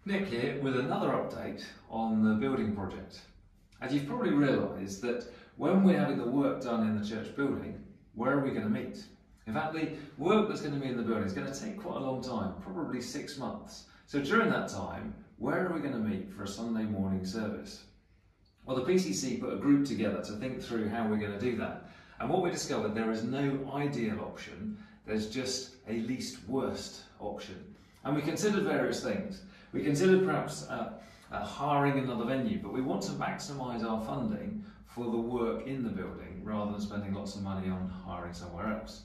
Nick here with another update on the building project. As you've probably realised that when we're having the work done in the church building, where are we going to meet? In fact, the work that's going to be in the building is going to take quite a long time, probably 6 months. So during that time, where are we going to meet for a Sunday morning service? Well, the PCC put a group together to think through how we're going to do that. And what we discovered, there is no ideal option, there's just a least worst option. And we considered various things. We considered perhaps hiring another venue, but we want to maximise our funding for the work in the building rather than spending lots of money on hiring somewhere else.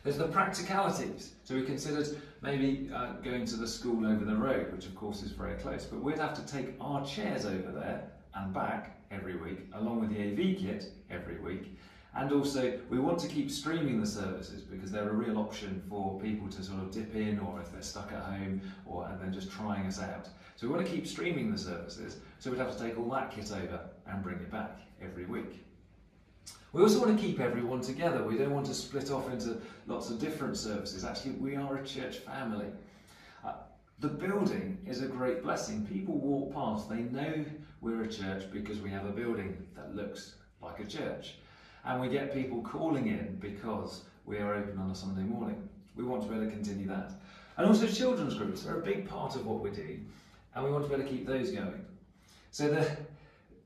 There's the practicalities. So we considered maybe going to the school over the road, which of course is very close, but we'd have to take our chairs over there and back every week, along with the AV kit every week. And also, we want to keep streaming the services because they're a real option for people to sort of dip in, or if they're stuck at home, and then just trying us out. So we want to keep streaming the services, so we'd have to take all that kit over and bring it back every week. We also want to keep everyone together. We don't want to split off into lots of different services. Actually, we are a church family. The building is a great blessing. People walk past, they know we're a church because we have a building that looks like a church. And we get people calling in because we are open on a Sunday morning. We want to be able to continue that. And also children's groups are a big part of what we do, and we want to be able to keep those going. So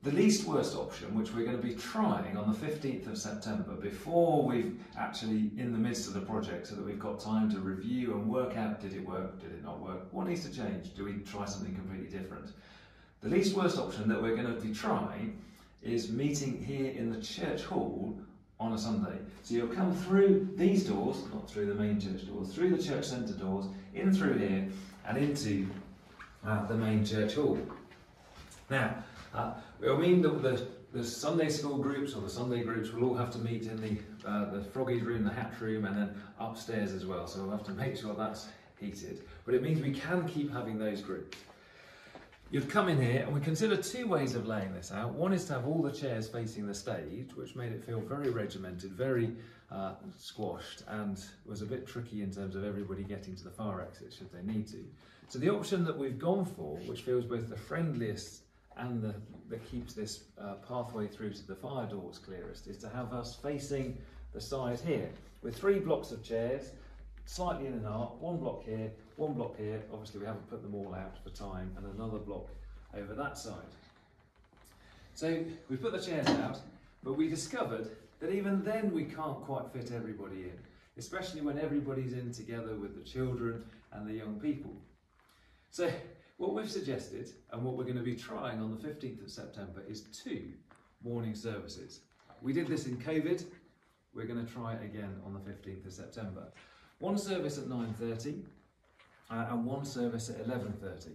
the least worst option, which we're going to be trying on the 15th of September, before we've actually in the midst of the project, so that we've got time to review and work out, did it work, did it not work, what needs to change, do we try something completely different? The least worst option that we're going to be trying is meeting here in the church hall on a Sunday. So you'll come through these doors, not through the main church doors, through the church centre doors, in through here and into the main church hall. Now, it'll mean that the Sunday school groups or the Sunday groups will all have to meet in the Froggies room, the Hatch room, and then upstairs as well. So we'll have to make sure that's heated. But it means we can keep having those groups. You'd come in here, and we considered two ways of laying this out. One is to have all the chairs facing the stage, which made it feel very regimented, very squashed, and was a bit tricky in terms of everybody getting to the fire exit should they need to. So the option that we've gone for, which feels both the friendliest and that keeps this pathway through to the fire doors clearest, is to have us facing the side here, with 3 blocks of chairs, slightly in an arc, 1 block here, 1 block here. Obviously we haven't put them all out for time, and another block over that side. So we put the chairs out, but we discovered that even then we can't quite fit everybody in, especially when everybody's in together with the children and the young people. So what we've suggested, and what we're going to be trying on the 15th of September, is 2 morning services. We did this in COVID, we're going to try it again on the 15th of September. 1 service at 9:30 and 1 service at 11:30.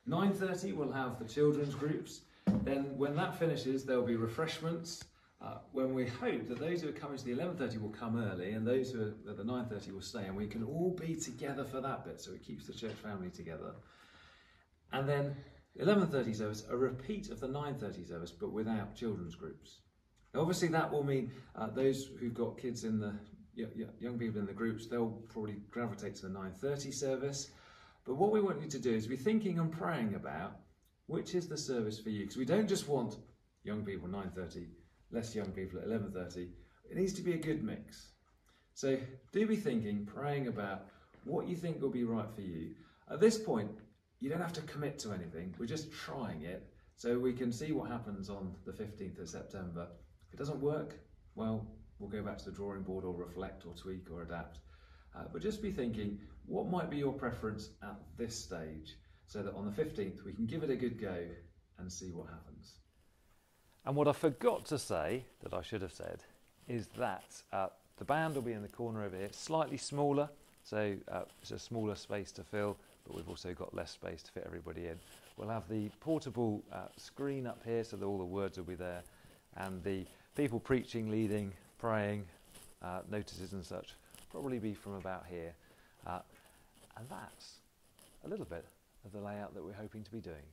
9:30 we'll have the children's groups. Then when that finishes, there'll be refreshments. When we hope that those who are coming to the 11:30 will come early, and those who are at the 9:30 will stay, and we can all be together for that bit, so it keeps the church family together. And then 11:30 service, a repeat of the 9:30 service, but without children's groups. Now obviously that will mean those who've got kids in the young people in the groups, they'll probably gravitate to the 9:30 service. But what we want you to do is be thinking and praying about which is the service for you. Because we don't just want young people 9:30, less young people at 11:30. It needs to be a good mix. So do be thinking, praying about what you think will be right for you. At this point, you don't have to commit to anything. We're just trying it so we can see what happens on the 15th of September. If it doesn't work, well, we'll go back to the drawing board, or reflect or tweak or adapt. But just be thinking, what might be your preference at this stage, so that on the 15th we can give it a good go and see what happens. And what I forgot to say, that I should have said, is that the band will be in the corner over here, slightly smaller, so it's a smaller space to fill, but we've also got less space to fit everybody in. We'll have the portable screen up here, so that all the words will be there, and the people preaching, leading, praying, notices and such, probably be from about here. And that's a little bit of the layout that we're hoping to be doing.